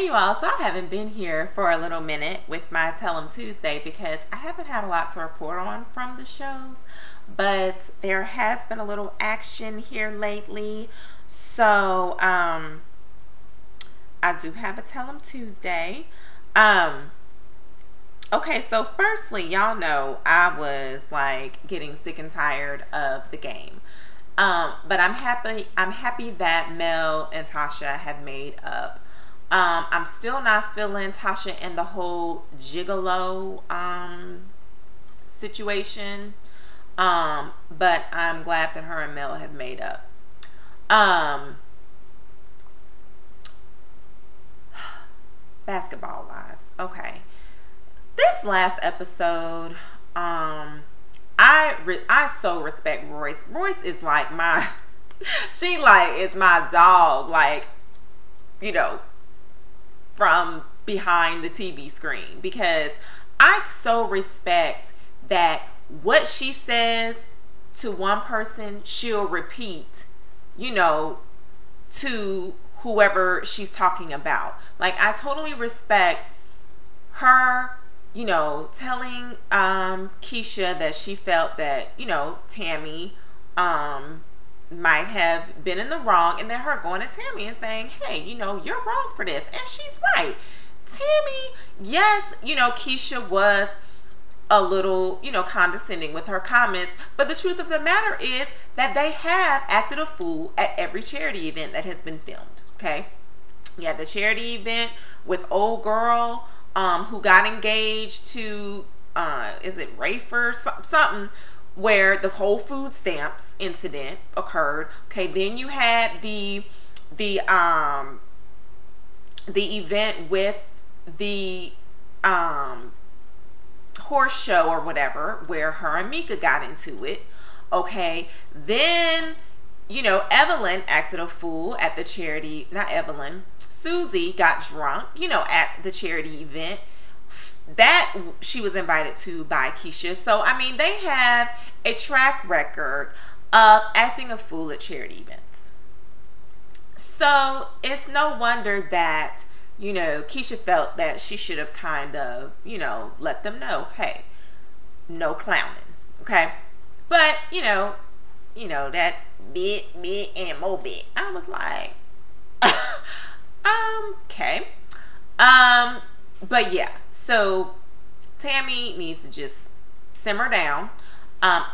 Hey you all, so I haven't been here for a little minute with my Tell 'em Tuesday because I haven't had a lot to report on from the shows, but there has been a little action here lately. So I do have a Tell 'em Tuesday. Okay, so firstly, y'all know I was like getting sick and tired of the game. But I'm happy that Mel and Tasha have made up. I'm still not feeling Tasha in the whole gigolo situation. But I'm glad that her and Mel have made up. Basketball Wives. Okay. This last episode, I so respect Royce. Royce is like my she like is my dog, like, you know, from behind the TV screen, because I so respect that what she says to one person, she'll repeat, you know, to whoever she's talking about. Like, I totally respect her, you know, telling Keisha that she felt that, you know, Tammy might have been in the wrong, and then her going to Tammy and saying, hey, you know, you're wrong for this. And she's right. Tammy, yes, you know, Keisha was a little, you know, condescending with her comments, but the truth of the matter is that they have acted a fool at every charity event that has been filmed. Okay, yeah, the charity event with old girl who got engaged to is it Rafer something, where the whole food stamps incident occurred. Okay, then you had the event with the horse show or whatever, where her and Mika got into it. Okay, then, you know, Evelyn acted a fool at the charity, not Evelyn, Susie got drunk, you know, at the charity event that she was invited to by Keisha. So, I mean, they have a track record of acting a fool at charity events. So, it's no wonder that, you know, Keisha felt that she should have kind of, you know, let them know, hey, no clowning, okay? But, you know, that bit and more bit. I was like, okay. But yeah, so Tammy needs to just simmer down.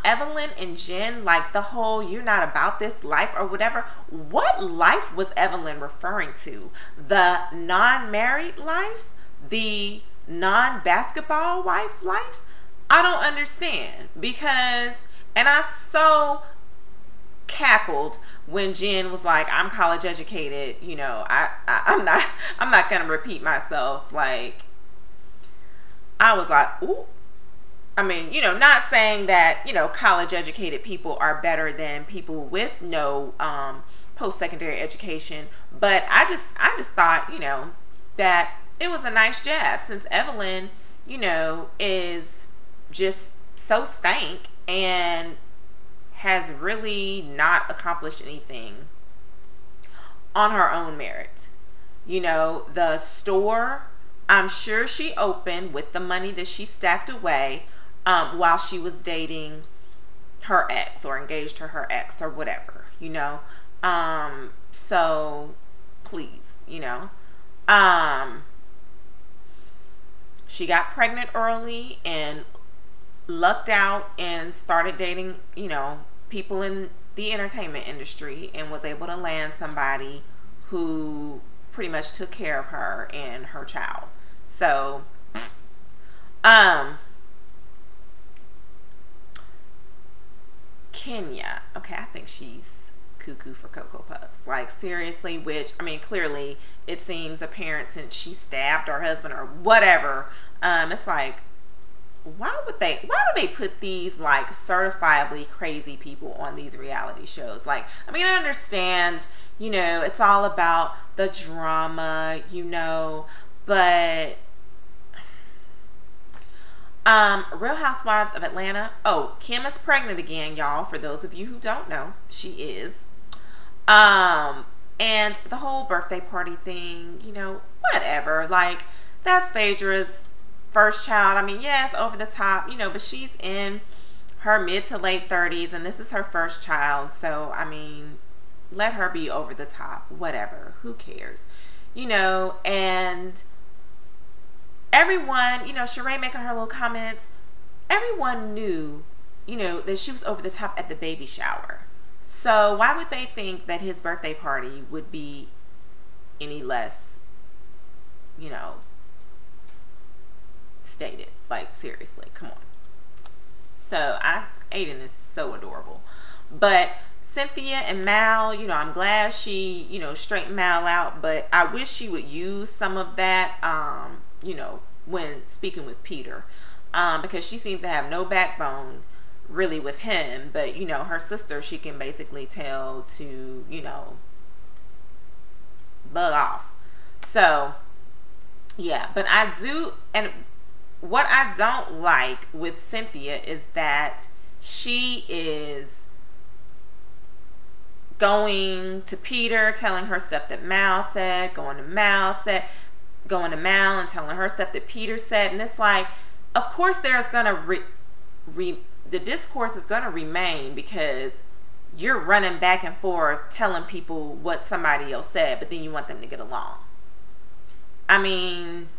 Evelyn and Jen, like the whole "you're not about this life" or whatever. What life was Evelyn referring to? The non-married life? The non-basketball wife life? I don't understand, because, and I so cackled when Jen was like, I'm college educated, you know, I'm not gonna repeat myself. Like, I was like, ooh. I mean, you know, not saying that, you know, college educated people are better than people with no post-secondary education, but I just thought, you know, that it was a nice jab, since Evelyn, you know, is just so stank and has really not accomplished anything on her own merit. You know, the store, I'm sure she opened with the money that she stacked away while she was dating her ex, or engaged to her ex, or whatever, you know. So please, you know, she got pregnant early and lucked out and started dating, you know, people in the entertainment industry, and was able to land somebody who pretty much took care of her and her child. So Kenya, okay, I think she's cuckoo for Cocoa Puffs. Like, seriously, which, I mean, clearly it seems apparent since she stabbed her husband or whatever. It's like, why do they put these like certifiably crazy people on these reality shows? Like, I mean, I understand, you know, it's all about the drama, you know, but Real Housewives of Atlanta. Oh, Kim is pregnant again, y'all. For those of you who don't know, she is. And the whole birthday party thing, you know, whatever. Like, that's Phaedra's first child. I mean, yes, over the top, you know, but she's in her mid to late 30s and this is her first child. So, I mean, let her be over the top, whatever, who cares, you know. And everyone, you know, Sheree making her little comments, everyone knew, you know, that she was over the top at the baby shower. So why would they think that his birthday party would be any less, you know, stated? Like, seriously, come on. So Aiden is so adorable. But Cynthia and Mal, you know, I'm glad she, you know, straightened Mal out, but I wish she would use some of that, you know, when speaking with Peter, because she seems to have no backbone really with him. But, you know, her sister, she can basically tell to, you know, bug off. So, yeah, but I do, and what I don't like with Cynthia is that she is going to Peter, telling her stuff that Mal said, going to Mal and telling her stuff that Peter said. And it's like, of course there's gonna the discourse is gonna remain, because you're running back and forth telling people what somebody else said, but then you want them to get along. I mean,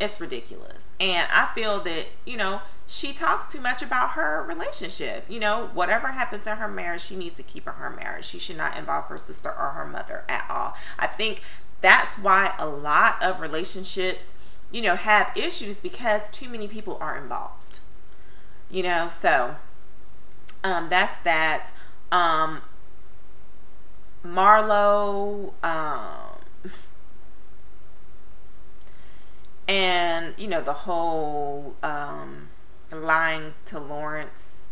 it's ridiculous. And I feel that, you know, she talks too much about her relationship. You know, whatever happens in her marriage, she needs to keep in her marriage. She should not involve her sister or her mother at all. I think that's why a lot of relationships, you know, have issues, because too many people are involved. You know, so that's that. Marlo, and, you know, the whole lying to Lawrence.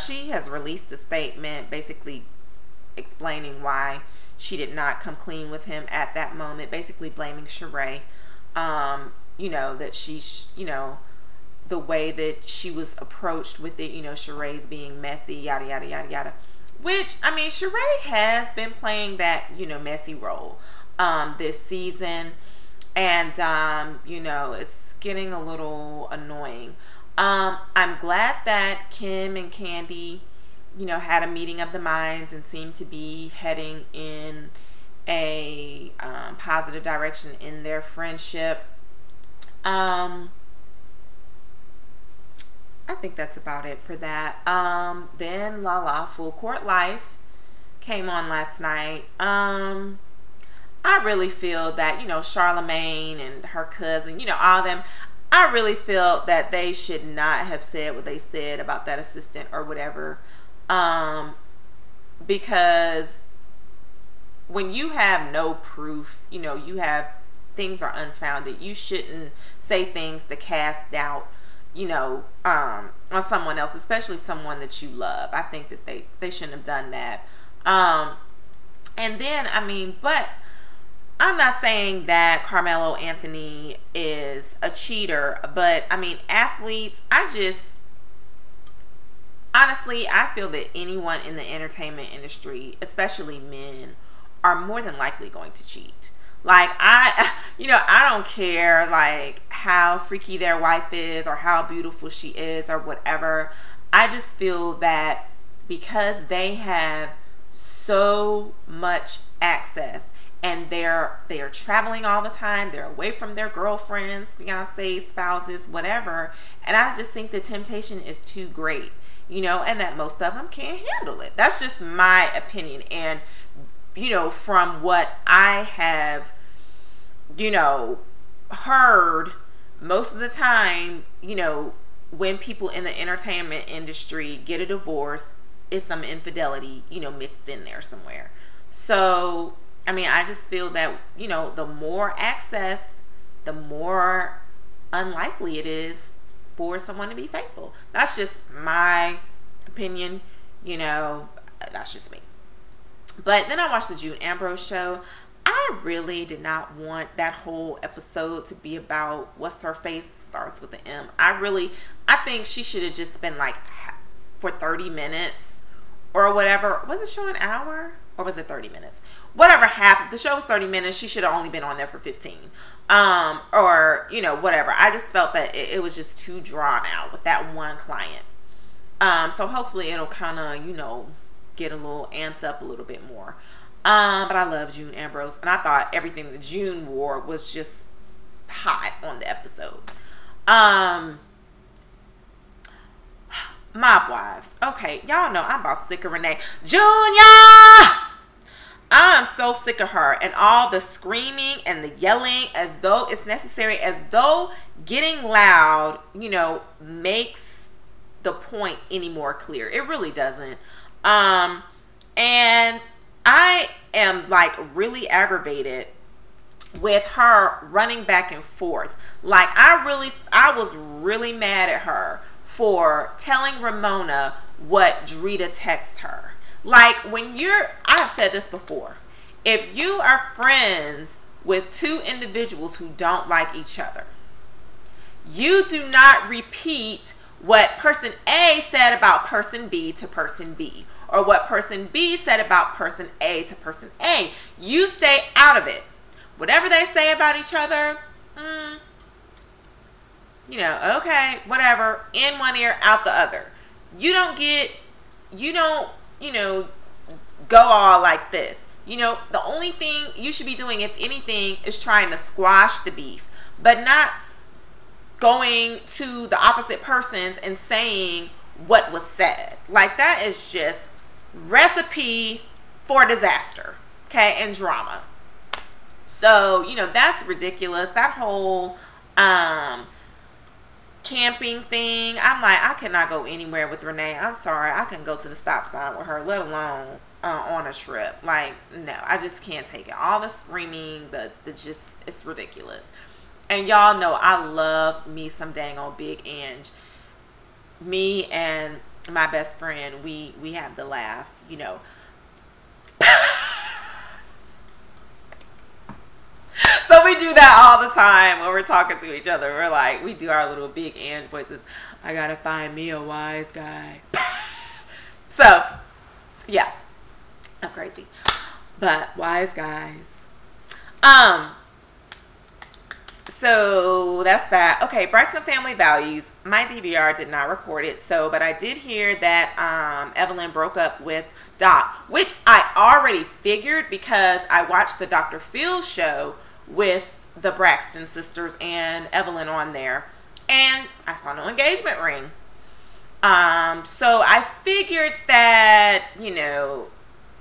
She has released a statement basically explaining why she did not come clean with him at that moment, basically blaming Sheree. You know, that she's, you know, the way that she was approached with it, you know, Sheree's being messy, yada, yada, yada, yada. Which, I mean, Sheree has been playing that, you know, messy role this season. And, you know, it's getting a little annoying. I'm glad that Kim and Candy, you know, had a meeting of the minds and seemed to be heading in a positive direction in their friendship. I think that's about it for that. Then Lala Full Court Life came on last night. I really feel that, you know, Charlemagne and her cousin, you know, all of them, I really feel that they should not have said what they said about that assistant or whatever. Because when you have no proof, you know, you have things are unfounded, you shouldn't say things to cast doubt, you know, on someone else, especially someone that you love. I think that they shouldn't have done that. And then, I mean, but I'm not saying that Carmelo Anthony is a cheater, but I mean, athletes, honestly, I feel that anyone in the entertainment industry, especially men, are more than likely going to cheat. Like, you know, I don't care, like, how freaky their wife is or how beautiful she is or whatever. I just feel that because they have so much access and they're traveling all the time, they're away from their girlfriends, fiancés, spouses, whatever, and I just think the temptation is too great, you know, and that most of them can't handle it. That's just my opinion. And, you know, from what I have, you know, heard, most of the time, you know, when people in the entertainment industry get a divorce, is some infidelity, you know, mixed in there somewhere. So, I mean, I just feel that, you know, the more access, the more unlikely it is for someone to be faithful. That's just my opinion, you know, that's just me. But then I watched the June Ambrose show. I really did not want that whole episode to be about what's her face starts with an M. I think she should have just been like for 30 minutes or whatever. Was it show an hour? or was it 30 minutes? Whatever, half, the show was 30 minutes. She should have only been on there for 15. Or, you know, whatever. I just felt that it was just too drawn out with that one client. So hopefully it'll kind of, you know, get a little amped up a little bit more. But I love June Ambrose, and I thought everything that June wore was just hot on the episode. Mob Wives. Okay, y'all know I'm about sick of Renee. Junior! I'm so sick of her and all the screaming and the yelling as though it's necessary, as though getting loud, you know, makes the point any more clear. It really doesn't. And I am like really aggravated with her running back and forth. Like I was really mad at her for telling Ramona what Drita texted her. Like, when I've said this before, if you are friends with two individuals who don't like each other, you do not repeat what person A said about person B to person B, or what person B said about person A to person A. You stay out of it. Whatever they say about each other, you know, okay, whatever, in one ear, out the other. You don't, you know, go all like this. You know, the only thing you should be doing, if anything, is trying to squash the beef, but not going to the opposite persons and saying what was said. Like, that is just recipe for disaster, okay, and drama. So, you know, that's ridiculous. That whole camping thing, I'm like, I cannot go anywhere with Renee. I'm sorry, I couldn't go to the stop sign with her, let alone on a trip. Like, no, I just can't take it. All the screaming, the just, it's ridiculous. And y'all know I love me some dang old Big Ange. Me and my best friend, we have the laugh, you know. So we do that all the time when we're talking to each other. We're like, we do our little Big Ange voices. I gotta find me a wise guy. So, yeah, I'm crazy, but wise guys. So that's that. Okay, Braxton Family Values. My DVR did not record it, but I did hear that Evelyn broke up with Doc, which I already figured because I watched the Dr. Phil show with the Braxton sisters and Evelyn on there, and I saw no engagement ring. So I figured that, you know,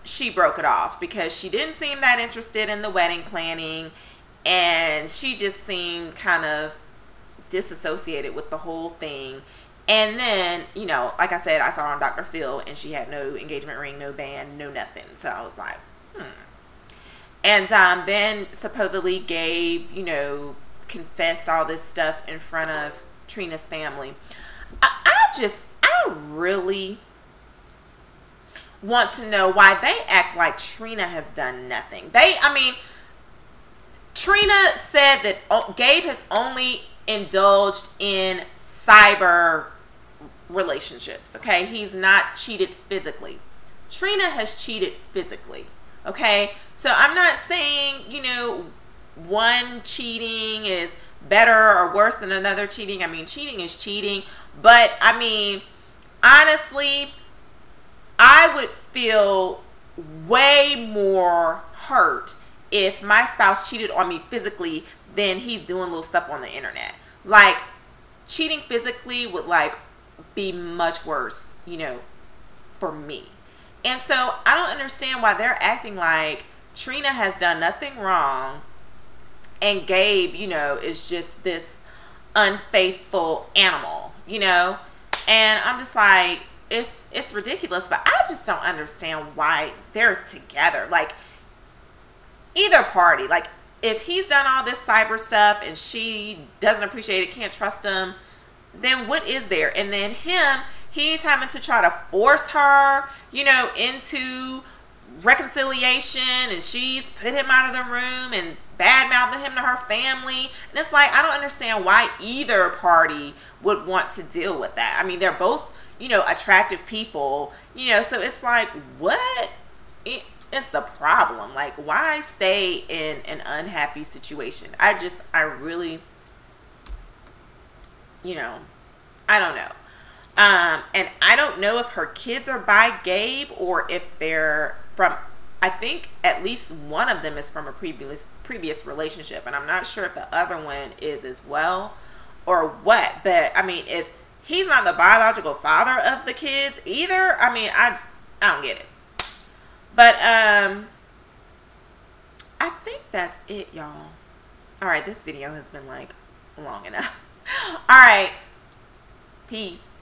she broke it off because she didn't seem that interested in the wedding planning, and she just seemed kind of disassociated with the whole thing. And then, you know, like I said, I saw her on Dr. Phil and she had no engagement ring, no band, no nothing. So I was like, And then supposedly Gabe, you know, confessed all this stuff in front of Trina's family. I really want to know why they act like Trina has done nothing. Trina said that Gabe has only indulged in cyber relationships, okay? He's not cheated physically. Trina has cheated physically, okay? So I'm not saying, you know, one cheating is better or worse than another cheating. I mean, cheating is cheating. But, I mean, honestly, I would feel way more hurt if my spouse cheated on me physically than he's doing little stuff on the internet. Like, cheating physically would, like, be much worse, you know, for me. And so I don't understand why they're acting like Trina has done nothing wrong and Gabe, you know, is just this unfaithful animal, you know? And I'm just like, it's ridiculous, but I just don't understand why they're together. Like, either party, like, if he's done all this cyber stuff and she doesn't appreciate it, can't trust him, then what is there? And then he's having to try to force her, you know, into reconciliation, and she's put him out of the room and bad-mouthing him to her family. And it's like, I don't understand why either party would want to deal with that. I mean, they're both, you know, attractive people, you know, so it's like, what? is the problem? Like, why stay in an unhappy situation? I really, you know, I don't know. And I don't know if her kids are by Gabe or if they're from, I think at least one of them is from a previous relationship, and I'm not sure if the other one is as well or what. But I mean, if he's not the biological father of the kids either, I mean, I don't get it. But I think that's it, y'all. All right, this video has been like long enough. All right, peace.